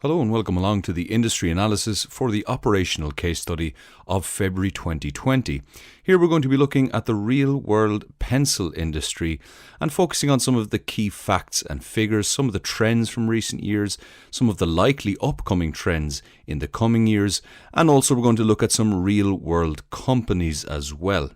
Hello and welcome along to the industry analysis for the operational case study of February 2020. Here we're going to be looking at the real-world pencil industry and focusing on some of the key facts and figures, some of the trends from recent years, some of the likely upcoming trends in the coming years, and also we're going to look at some real-world companies as well.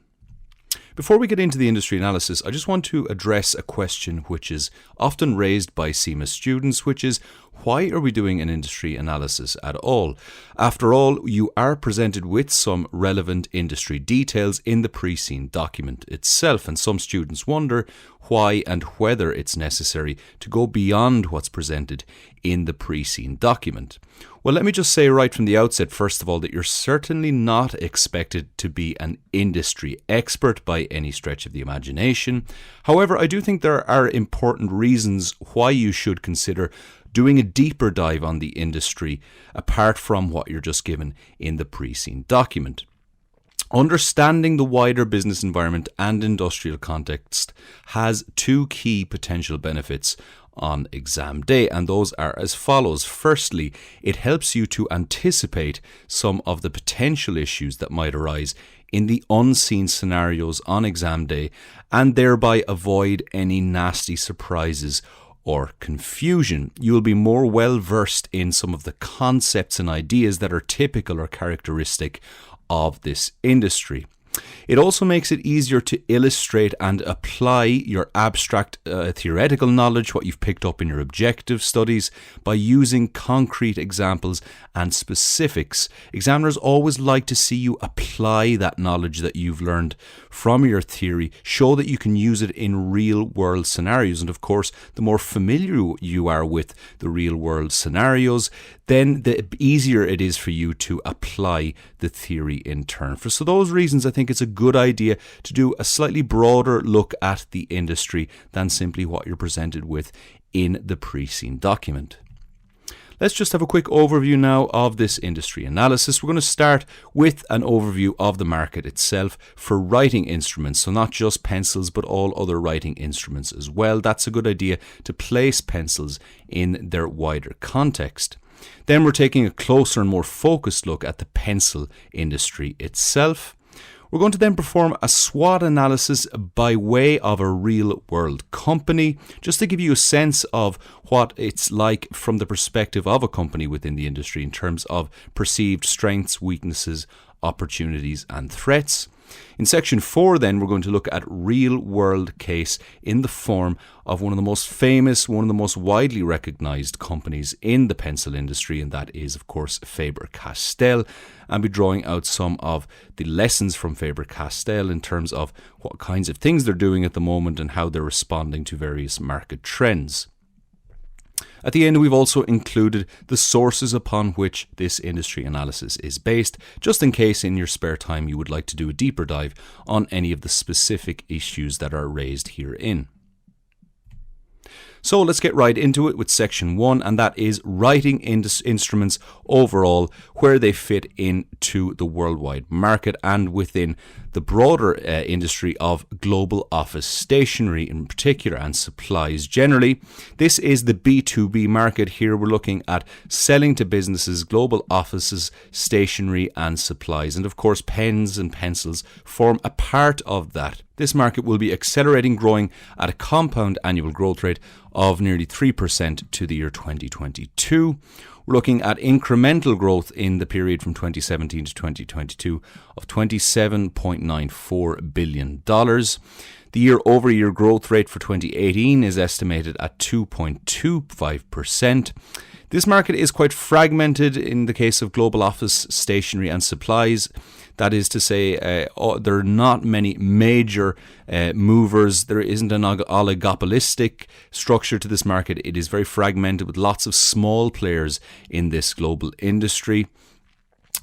Before we get into the industry analysis, I just want to address a question which is often raised by CIMA students, which is, why are we doing an industry analysis at all? After all, you are presented with some relevant industry details in the pre-seen document itself, and some students wonder why and whether it's necessary to go beyond what's presented in the pre-seen document. Well, let me just say right from the outset, first of all, that you're certainly not expected to be an industry expert by any stretch of the imagination. However, I do think there are important reasons why you should consider doing a deeper dive on the industry apart from what you're just given in the pre-seen document. Understanding the wider business environment and industrial context has two key potential benefits on exam day, and those are as follows. Firstly, it helps you to anticipate some of the potential issues that might arise in the unseen scenarios on exam day and thereby avoid any nasty surprises or confusion. You will be more well versed in some of the concepts and ideas that are typical or characteristic of this industry. It also makes it easier to illustrate and apply your abstract theoretical knowledge, what you've picked up in your objective studies, by using concrete examples and specifics. Examiners always like to see you apply that knowledge that you've learned from your theory, show that you can use it in real-world scenarios. And of course, the more familiar you are with the real-world scenarios, then the easier it is for you to apply the theory in turn. For so those reasons, I think it's a good idea to do a slightly broader look at the industry than simply what you're presented with in the pre-seen document. Let's just have a quick overview now of this industry analysis. We're going to start with an overview of the market itself for writing instruments, so not just pencils but all other writing instruments as well. That's a good idea to place pencils in their wider context. Then we're taking a closer and more focused look at the pencil industry itself. We're going to then perform a SWOT analysis by way of a real-world company, just to give you a sense of what it's like from the perspective of a company within the industry in terms of perceived strengths, weaknesses, opportunities and threats. In section 4 then, we're going to look at real-world case in the form of one of the most famous, one of the most widely recognised companies in the pencil industry, and that is of course Faber-Castell, and be drawing out some of the lessons from Faber-Castell in terms of what kinds of things they're doing at the moment and how they're responding to various market trends. At the end, we've also included the sources upon which this industry analysis is based, just in case in your spare time you would like to do a deeper dive on any of the specific issues that are raised herein. So let's get right into it with section 1, and that is writing instruments overall, where they fit into the worldwide market and within the broader industry of global office stationery in particular and supplies generally. This is the B2B market. Here we're looking at selling to businesses, global offices, stationery and supplies. And of course, pens and pencils form a part of that. This market will be accelerating, growing at a compound annual growth rate of nearly 3% to the year 2022. We're looking at incremental growth in the period from 2017 to 2022 of $27.94 billion. The year-over-year growth rate for 2018 is estimated at 2.25%. This market is quite fragmented in the case of global office stationery and supplies. That is to say, there are not many major movers. There isn't an oligopolistic structure to this market. It is very fragmented with lots of small players in this global industry.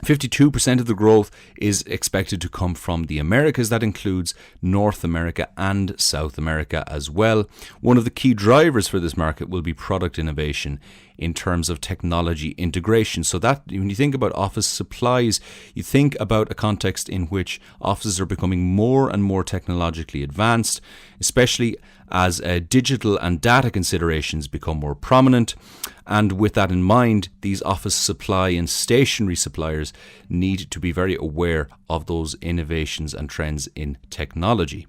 52% of the growth is expected to come from the Americas. That includes North America and South America as well. One of the key drivers for this market will be product innovation in terms of technology integration. So that when you think about office supplies, you think about a context in which offices are becoming more and more technologically advanced, especially as digital and data considerations become more prominent. And with that in mind, these office supply and stationery suppliers need to be very aware of those innovations and trends in technology.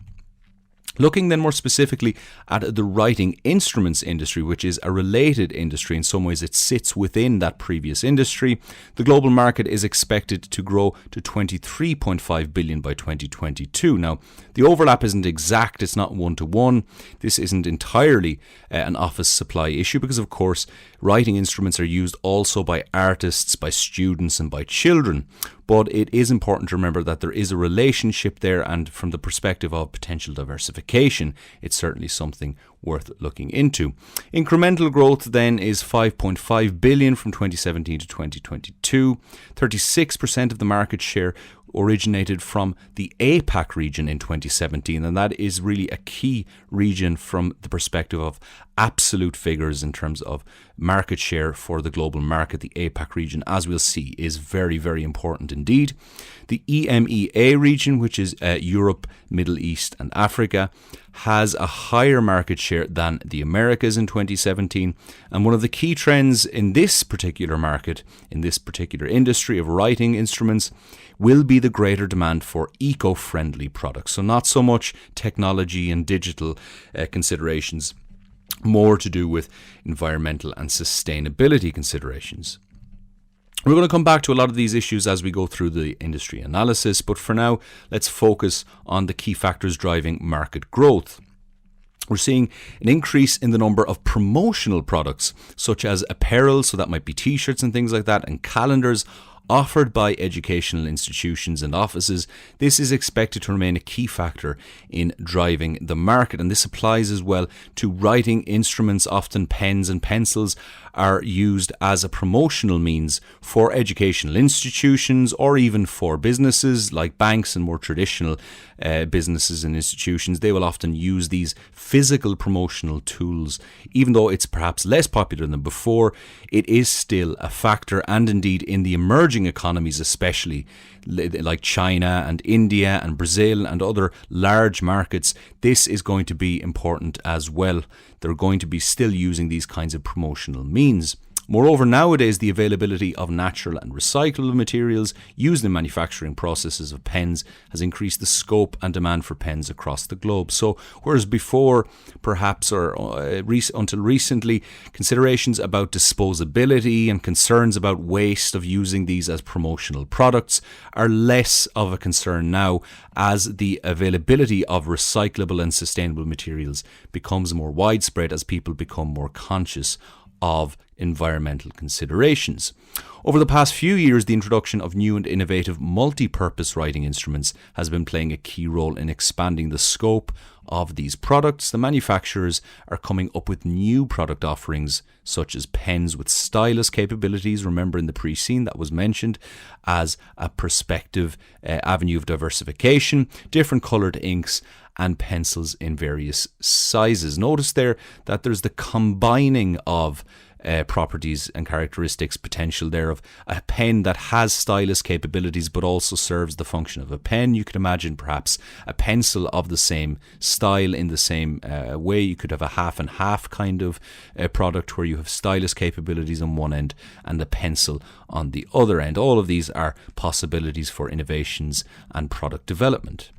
Looking then more specifically at the writing instruments industry, which is a related industry, in some ways it sits within that previous industry, the global market is expected to grow to 23.5 billion by 2022. Now, the overlap isn't exact, it's not one-to-one. This isn't entirely an office supply issue because, of course, writing instruments are used also by artists, by students and by children. But it is important to remember that there is a relationship there, and from the perspective of potential diversification, it's certainly something worth looking into. Incremental growth then is 5.5 billion from 2017 to 2022. 36% of the market share originated from the APAC region in 2017, and that is really a key region from the perspective of absolute figures in terms of market share for the global market. The APAC region, as we'll see, is very, very important indeed. The EMEA region, which is Europe, Middle East and Africa, has a higher market share than the Americas in 2017. And one of the key trends in this particular market, in this particular industry of writing instruments, will be the greater demand for eco-friendly products. So not so much technology and digital considerations, more to do with environmental and sustainability considerations. We're going to come back to a lot of these issues as we go through the industry analysis, but for now, let's focus on the key factors driving market growth. We're seeing an increase in the number of promotional products, such as apparel, so that might be t-shirts and things like that, and calendars offered by educational institutions and offices. This is expected to remain a key factor in driving the market, and this applies as well to writing instruments. Often pens and pencils are used as a promotional means for educational institutions or even for businesses like banks and more traditional businesses and institutions. They will often use these physical promotional tools. Even though it's perhaps less popular than before, it is still a factor, and indeed in the emerging economies, especially like China and India and Brazil and other large markets, this is going to be important as well. They're going to be still using these kinds of promotional means. Moreover, nowadays the availability of natural and recyclable materials used in manufacturing processes of pens has increased the scope and demand for pens across the globe. So whereas before, perhaps until recently, considerations about disposability and concerns about waste of using these as promotional products are less of a concern now, as the availability of recyclable and sustainable materials becomes more widespread as people become more conscious of environmental considerations. Over the past few years, the introduction of new and innovative multi-purpose writing instruments has been playing a key role in expanding the scope of these products. The manufacturers are coming up with new product offerings, such as pens with stylus capabilities. Remember, in the pre-scene that was mentioned as a prospective avenue of diversification, different coloured inks and pencils in various sizes. Notice there that there's the combining of properties and characteristics potential there of a pen that has stylus capabilities but also serves the function of a pen. You could imagine perhaps a pencil of the same style in the same way. You could have a half and half kind of product where you have stylus capabilities on one end and a pencil on the other end. All of these are possibilities for innovations and product development.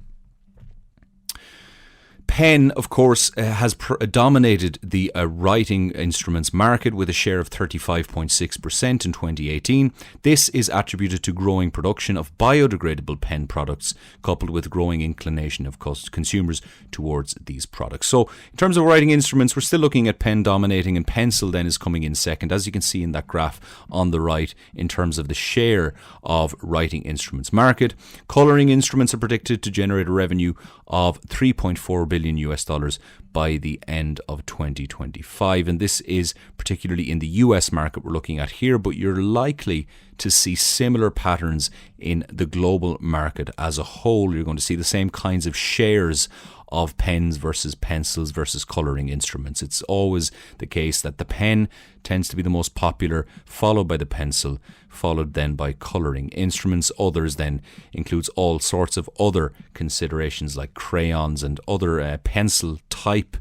Pen, of course, has dominated the writing instruments market with a share of 35.6% in 2018. This is attributed to growing production of biodegradable pen products, coupled with growing inclination of consumers towards these products. So, in terms of writing instruments, we're still looking at pen dominating, and pencil then is coming in second, as you can see in that graph on the right, in terms of the share of writing instruments market. Colouring instruments are predicted to generate a revenue of $3.4 billion US dollars by the end of 2025, and this is particularly in the US market we're looking at here, but you're likely to see similar patterns in the global market as a whole. You're going to see the same kinds of shares of pens versus pencils versus colouring instruments. It's always the case that the pen tends to be the most popular, followed by the pencil, followed then by colouring instruments. Others then includes all sorts of other considerations like crayons and other pencil type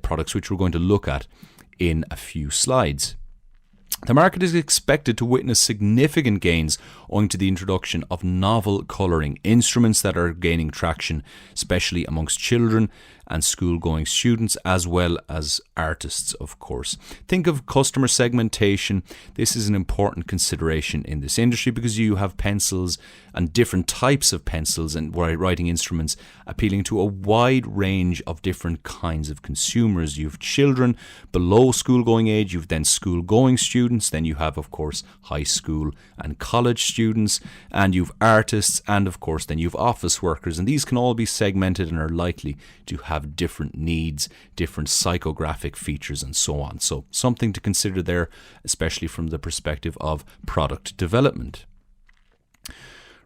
products, which we're going to look at in a few slides. The market is expected to witness significant gains owing to the introduction of novel colouring instruments that are gaining traction, especially amongst children and school-going students, as well as artists, of course. Think of customer segmentation. This is an important consideration in this industry because you have pencils and different types of pencils and writing instruments appealing to a wide range of different kinds of consumers. You have children below school-going age, you've then school-going students, then you have, of course, high school and college students, and you've artists, and of course then you've office workers, and these can all be segmented and are likely to have different needs, different psychographic features, and so on. So something to consider there, especially from the perspective of product development.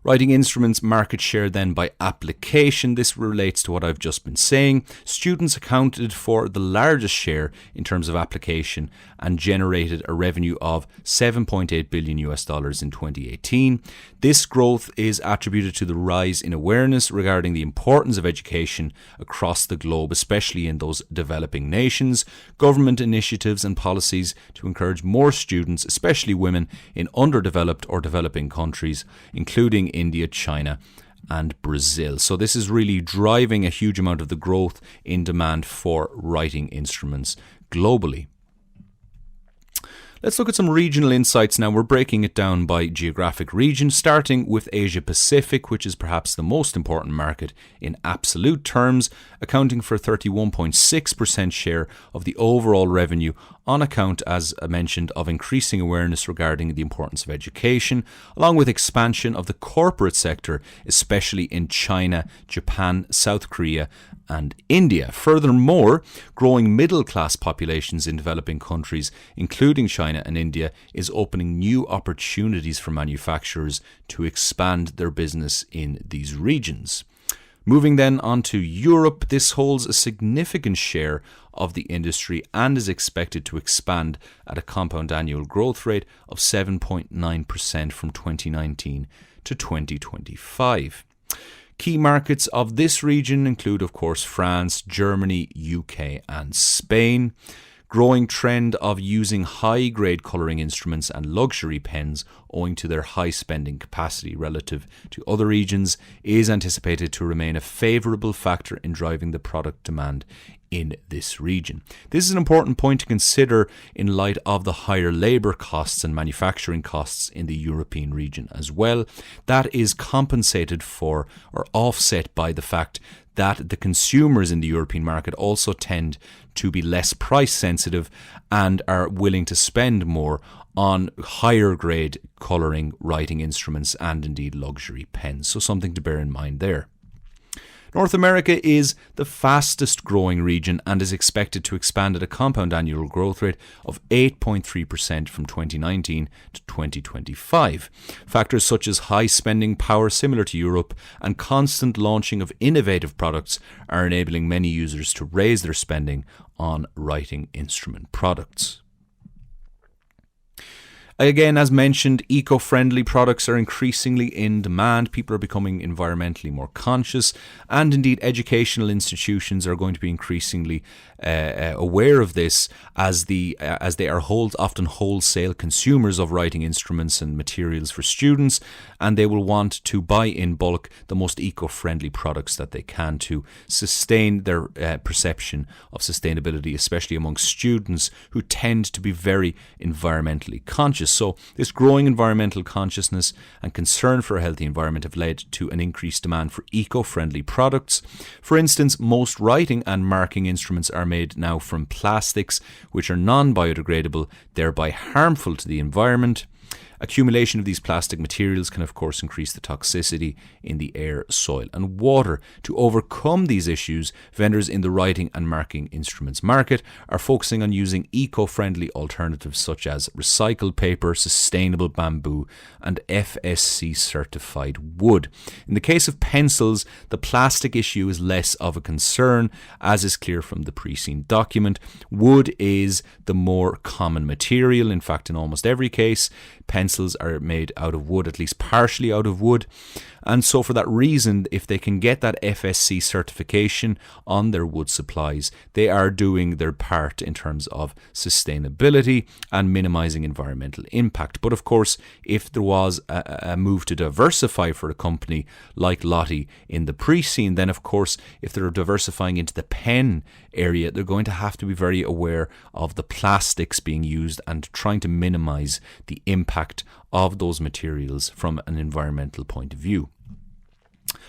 Writing instruments market share then by application. This relates to what I've just been saying. Students accounted for the largest share in terms of application and generated a revenue of $7.8 billion in 2018. This growth is attributed to the rise in awareness regarding the importance of education across the globe, especially in those developing nations, government initiatives and policies to encourage more students, especially women, in underdeveloped or developing countries, including India, China, and Brazil. So this is really driving a huge amount of the growth in demand for writing instruments globally. Let's look at some regional insights now. We're breaking it down by geographic region, starting with Asia Pacific, which is perhaps the most important market in absolute terms, accounting for 31.6% share of the overall revenue on account, as I mentioned, of increasing awareness regarding the importance of education, along with expansion of the corporate sector, especially in China, Japan, South Korea, and India. Furthermore, growing middle-class populations in developing countries, including China and India, is opening new opportunities for manufacturers to expand their business in these regions. Moving then on to Europe, this holds a significant share of the industry and is expected to expand at a compound annual growth rate of 7.9% from 2019 to 2025. Key markets of this region include, of course, France, Germany, UK, and Spain. Growing trend of using high-grade colouring instruments and luxury pens owing to their high spending capacity relative to other regions is anticipated to remain a favourable factor in driving the product demand in this region. This is an important point to consider in light of the higher labour costs and manufacturing costs in the European region as well. That is compensated for or offset by the fact that the consumers in the European market also tend to be less price sensitive and are willing to spend more on higher grade colouring, writing instruments, and indeed luxury pens. So something to bear in mind there. North America is the fastest growing region and is expected to expand at a compound annual growth rate of 8.3% from 2019 to 2025. Factors such as high spending power similar to Europe and constant launching of innovative products are enabling many users to raise their spending on writing instrument products. Again, as mentioned, eco-friendly products are increasingly in demand. People are becoming environmentally more conscious, and indeed educational institutions are going to be increasingly aware of this as they are often wholesale consumers of writing instruments and materials for students, and they will want to buy in bulk the most eco-friendly products that they can to sustain their perception of sustainability, especially among students who tend to be very environmentally conscious. So this growing environmental consciousness and concern for a healthy environment have led to an increased demand for eco-friendly products. For instance, most writing and marking instruments are made now from plastics which are non-biodegradable, thereby harmful to the environment. Accumulation of these plastic materials can of course increase the toxicity in the air, soil and water. To overcome these issues, vendors in the writing and marking instruments market are focusing on using eco-friendly alternatives such as recycled paper, sustainable bamboo and FSC certified wood. In the case of pencils, the plastic issue is less of a concern, as is clear from the pre-seen document. Wood is the more common material. In fact, in almost every case, pencils are made out of wood, at least partially out of wood. And so for that reason, if they can get that FSC certification on their wood supplies, they are doing their part in terms of sustainability and minimizing environmental impact. But of course, if there was a move to diversify for a company like Lottie in the pre-scene, then of course, if they're diversifying into the pen area, they're going to have to be very aware of the plastics being used and trying to minimize the impact of those materials from an environmental point of view.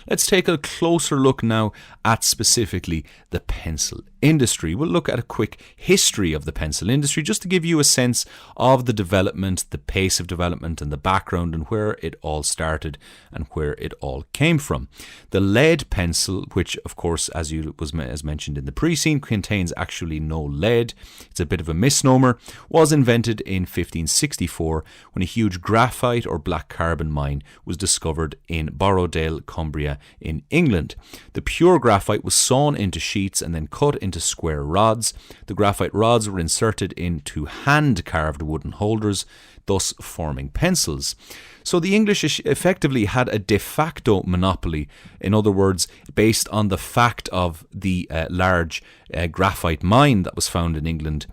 Let's take a closer look now at specifically the pencil industry. We'll look at a quick history of the pencil industry just to give you a sense of the development, the pace of development and the background and where it all started and where it all came from. The lead pencil, which of course as mentioned in the pre-scene contains actually no lead, it's a bit of a misnomer, was invented in 1564 when a huge graphite or black carbon mine was discovered in Borrowdale, Cumbria in England. The pure graphite was sawn into sheets and then cut into square rods. The graphite rods were inserted into hand-carved wooden holders, thus forming pencils. So the English effectively had a de facto monopoly, in other words, based on the fact of the large graphite mine that was found in England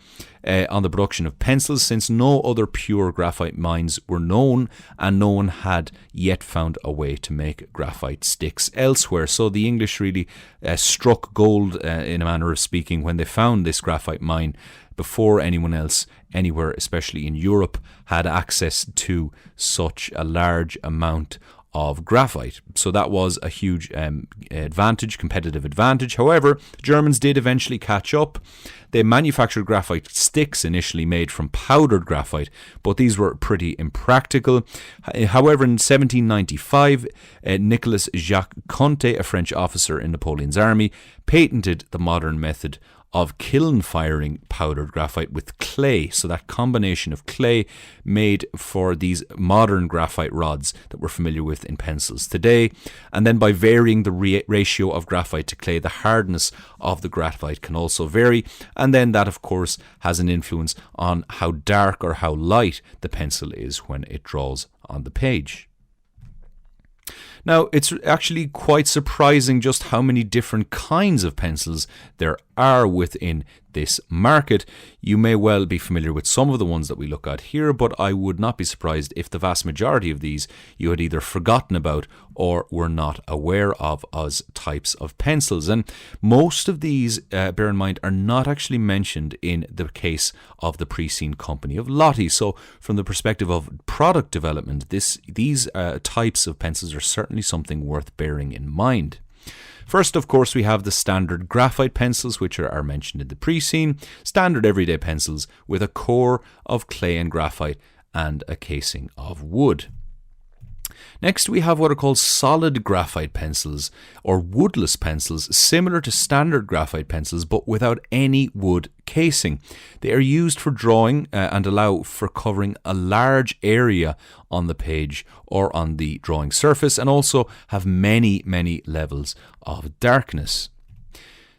on the production of pencils, since no other pure graphite mines were known and no one had yet found a way to make graphite sticks elsewhere. So the English really struck gold, in a manner of speaking, when they found this graphite mine before anyone else anywhere, especially in Europe, had access to such a large amount of graphite. So that was a huge competitive advantage. However, the Germans did eventually catch up. They manufactured graphite sticks initially made from powdered graphite, but these were pretty impractical. However, in 1795, Nicolas Jacques Conté, a French officer in Napoleon's army, patented the modern method of kiln firing powdered graphite with clay. So that combination of clay made for these modern graphite rods that we're familiar with in pencils today. And then by varying the ratio of graphite to clay, the hardness of the graphite can also vary. And then that, of course, has an influence on how dark or how light the pencil is when it draws on the page. Now, it's actually quite surprising just how many different kinds of pencils there are within this market. You may well be familiar with some of the ones that we look at here, but I would not be surprised if the vast majority of these you had either forgotten about or were not aware of as types of pencils. And most of these, bear in mind, are not actually mentioned in the case of the pre-seen company of Lottie. So from the perspective of product development, these types of pencils are certainly something worth bearing in mind. First, of course, we have the standard graphite pencils, which are mentioned in the pre-scene, standard everyday pencils with a core of clay and graphite and a casing of wood. Next, we have what are called solid graphite pencils or woodless pencils, similar to standard graphite pencils but without any wood casing. They are used for drawing and allow for covering a large area on the page or on the drawing surface, and also have many, many levels of darkness.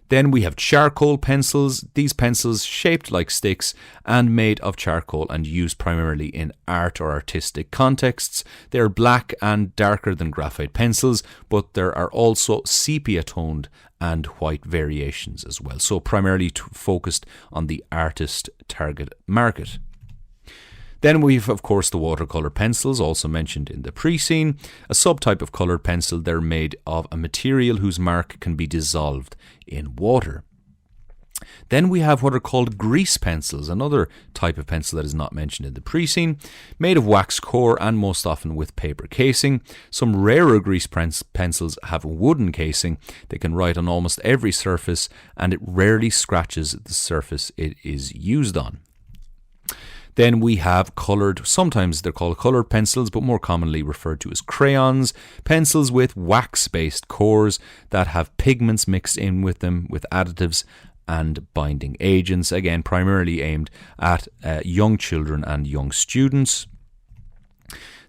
Then we have charcoal pencils. These pencils shaped like sticks and made of charcoal and used primarily in art or artistic contexts. They are black and darker than graphite pencils, but there are also sepia toned and white variations as well. So primarily focused on the artist target market. Then we've, of course, the watercolour pencils, also mentioned in the pre-scene. A subtype of coloured pencil, they're made of a material whose mark can be dissolved in water. Then we have what are called grease pencils, another type of pencil that is not mentioned in the pre-scene, made of wax core and most often with paper casing. Some rarer grease pencils have a wooden casing. They can write on almost every surface and it rarely scratches the surface it is used on. Then we have coloured, sometimes they're called coloured pencils, but more commonly referred to as crayons, pencils with wax-based cores that have pigments mixed in with them with additives and binding agents, again primarily aimed at young children and young students.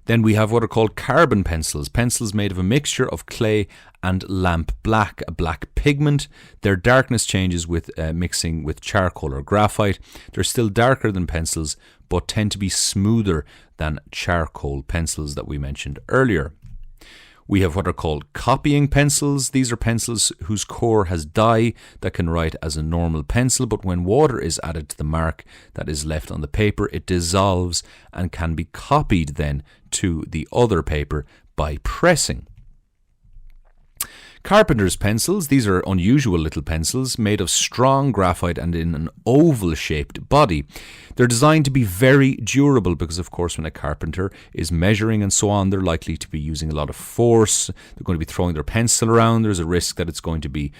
Then we have what are called carbon pencils, pencils made of a mixture of clay and lamp black, a black pigment. Their darkness changes with mixing with charcoal or graphite. They're still darker than pencils, but tend to be smoother than charcoal pencils that we mentioned earlier. We have what are called copying pencils. These are pencils whose core has dye that can write as a normal pencil, but when water is added to the mark that is left on the paper, it dissolves and can be copied then to the other paper by pressing. Carpenter's pencils, these are unusual little pencils made of strong graphite and in an oval-shaped body. They're designed to be very durable because, of course, when a carpenter is measuring and so on, they're likely to be using a lot of force. They're going to be throwing their pencil around. There's a risk that it's going to be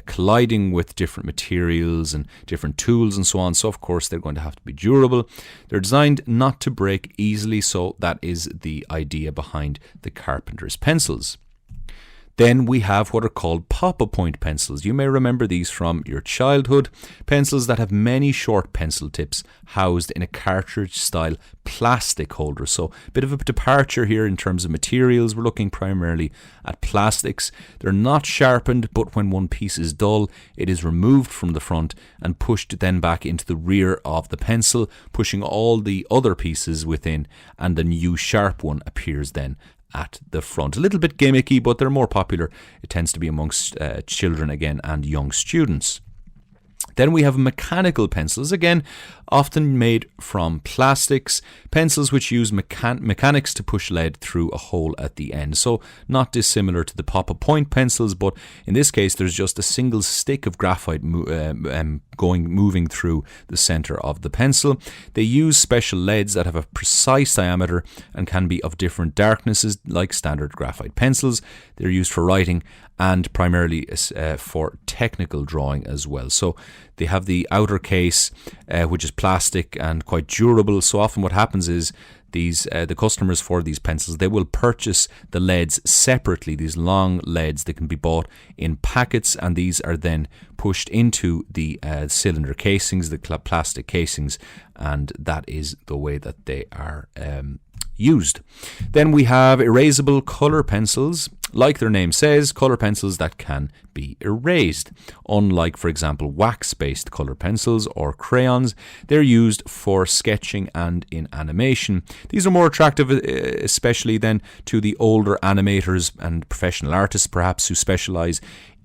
colliding with different materials and different tools and so on. So, of course, they're going to have to be durable. They're designed not to break easily, so that is the idea behind the carpenter's pencils. Then we have what are called pop-a-point pencils. You may remember these from your childhood. Pencils that have many short pencil tips housed in a cartridge-style plastic holder. So a bit of a departure here in terms of materials. We're looking primarily at plastics. They're not sharpened, but when one piece is dull, it is removed from the front and pushed then back into the rear of the pencil, pushing all the other pieces within, and the new sharp one appears then at the front. A little bit gimmicky, but they're more popular. It tends to be amongst children again and young students. Then we have mechanical pencils, again, often made from plastics, pencils which use mechanics to push lead through a hole at the end. So not dissimilar to the pop-a-point pencils, but in this case there's just a single stick of graphite moving through the center of the pencil. They use special leads that have a precise diameter and can be of different darknesses like standard graphite pencils. They're used for writing and primarily for technical drawing as well. So they have the outer case, which is plastic and quite durable. So often what happens is the customers for these pencils, they will purchase the leads separately, these long leads that can be bought in packets, and these are then pushed into the cylinder casings, the plastic casings, and that is the way that they are used. Then we have erasable colour pencils. Like their name says, colour pencils that can be erased. Unlike, for example, wax-based colour pencils or crayons, they're used for sketching and in animation. These are more attractive, especially then to the older animators and professional artists, perhaps, who specialise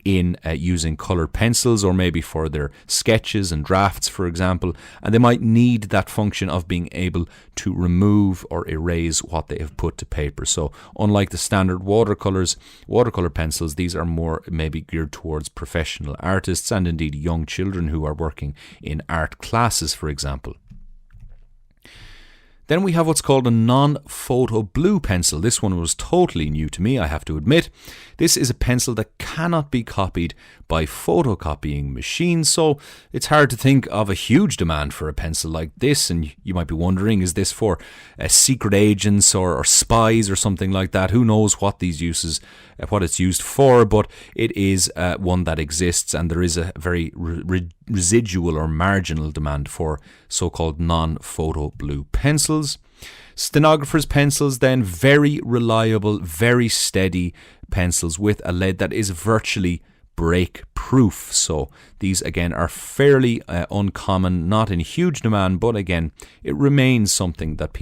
in using coloured pencils, or maybe for their sketches and drafts, for example, and they might need that function of being able to remove or erase what they have put to paper. So unlike the standard watercolour pencils, these are more maybe geared towards professional artists and indeed young children who are working in art classes, for example. Then we have what's called a non-photo blue pencil. This one was totally new to me, I have to admit. This is a pencil that cannot be copied by photocopying machines, so it's hard to think of a huge demand for a pencil like this, and you might be wondering, is this for secret agents or spies or something like that? Who knows what these uses, what it's used for, but it is one that exists, and there is a very residual or marginal demand for so-called non-photo blue pencils. Stenographer's pencils then, very reliable, very steady pencils with a lead that is virtually break proof. So these again are fairly uncommon, not in huge demand, but again it remains something that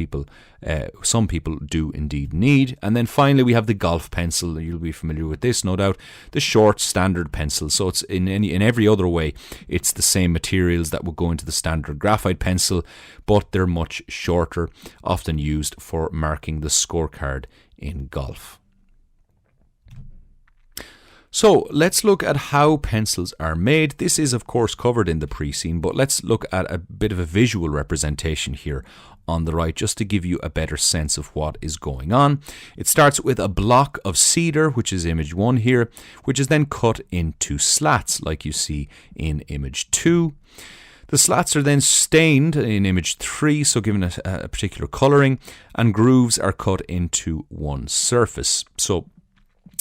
some people do indeed need. And then finally we have the golf pencil. You'll be familiar with this, no doubt. The short standard pencil. So it's in every other way it's the same materials that would go into the standard graphite pencil, but they're much shorter, often used for marking the scorecard in golf. So let's look at how pencils are made. This is of course covered in the pre-scene, but let's look at a bit of a visual representation here on the right, just to give you a better sense of what is going on. It starts with a block of cedar, which is image 1 here, which is then cut into slats like you see in image 2. The slats are then stained in image 3, so given a particular colouring, and grooves are cut into one surface. So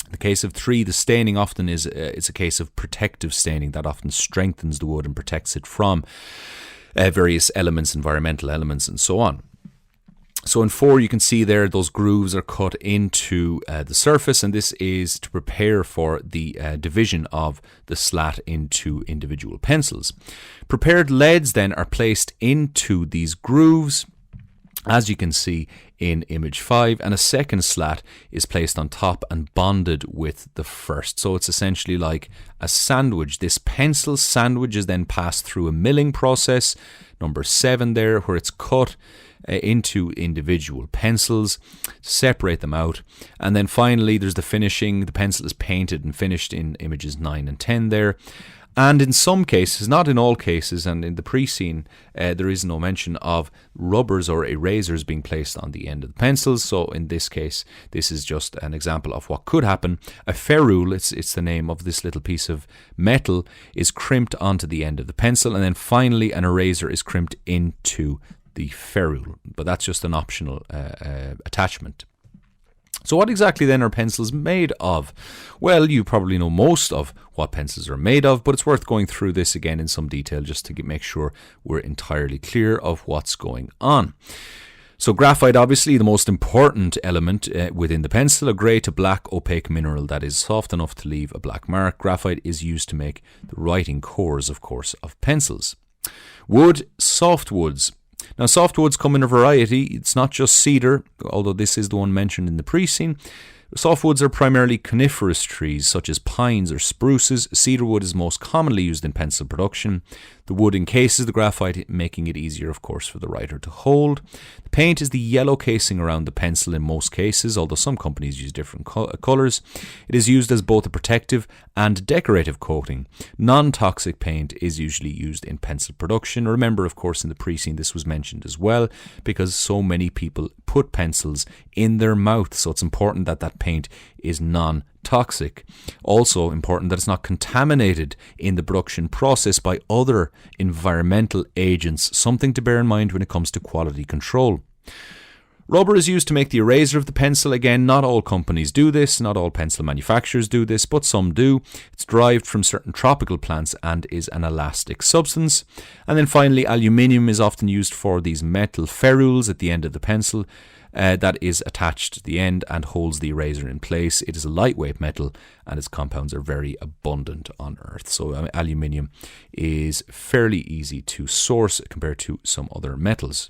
in the case of 3, the staining often is it's a case of protective staining that often strengthens the wood and protects it from various elements, environmental elements, and so on. So in 4, you can see there those grooves are cut into the surface, and this is to prepare for the division of the slat into individual pencils. Prepared leads then are placed into these grooves, as you can see in image 5, and a second slat is placed on top and bonded with the first. So it's essentially like a sandwich. This pencil sandwich is then passed through a milling process, number 7 there, where it's cut into individual pencils, separate them out, and then finally there's the finishing. The pencil is painted and finished in images 9 and 10 there. And in some cases, not in all cases, and in the pre-scene, there is no mention of rubbers or erasers being placed on the end of the pencils. So in this case, this is just an example of what could happen. A ferrule, it's the name of this little piece of metal, is crimped onto the end of the pencil, and then finally an eraser is crimped into the ferrule, but that's just an optional attachment. So what exactly then are pencils made of? Well, you probably know most of what pencils are made of, but it's worth going through this again in some detail just to make sure we're entirely clear of what's going on. So graphite, obviously the most important element within the pencil, a grey to black opaque mineral that is soft enough to leave a black mark. Graphite is used to make the writing cores, of course, of pencils. Wood, soft woods. Now, softwoods come in a variety. It's not just cedar, although this is the one mentioned in the pre-scene. Softwoods are primarily coniferous trees such as pines or spruces. Cedar wood is most commonly used in pencil production. The wood encases the graphite, making it easier, of course, for the writer to hold. The paint is the yellow casing around the pencil in most cases, although some companies use different colours. It is used as both a protective and decorative coating. Non-toxic paint is usually used in pencil production. Remember, of course, in the pre-scene this was mentioned as well, because so many people put pencils in their mouth, so it's important that that paint is non-toxic. Also important that it's not contaminated in the production process by other environmental agents, something to bear in mind when it comes to quality control. Rubber is used to make the eraser of the pencil. Again, not all companies do this, not all pencil manufacturers do this, but some do. It's derived from certain tropical plants and is an elastic substance. And then finally, aluminium is often used for these metal ferrules at the end of the pencil that is attached to the end and holds the eraser in place. It is a lightweight metal and its compounds are very abundant on Earth. So aluminium is fairly easy to source compared to some other metals.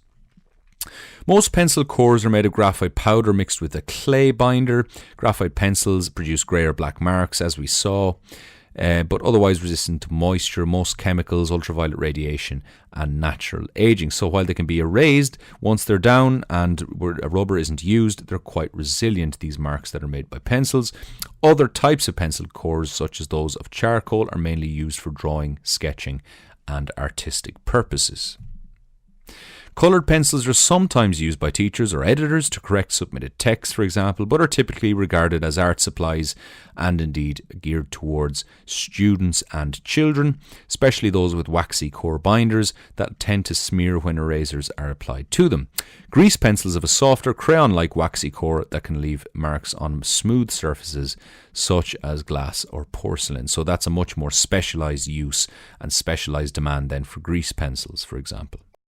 Most pencil cores are made of graphite powder mixed with a clay binder. Graphite pencils produce grey or black marks, as we saw, but otherwise resistant to moisture, most chemicals, ultraviolet radiation, and natural aging. So while they can be erased once they're down and a rubber isn't used, they're quite resilient, these marks that are made by pencils. Other types of pencil cores, such as those of charcoal, are mainly used for drawing, sketching, and artistic purposes. Coloured pencils are sometimes used by teachers or editors to correct submitted text, for example, but are typically regarded as art supplies and indeed geared towards students and children, especially those with waxy core binders that tend to smear when erasers are applied to them. Grease pencils have a softer crayon-like waxy core that can leave marks on smooth surfaces such as glass or porcelain. So that's a much more specialised use and specialised demand than for grease pencils, for example.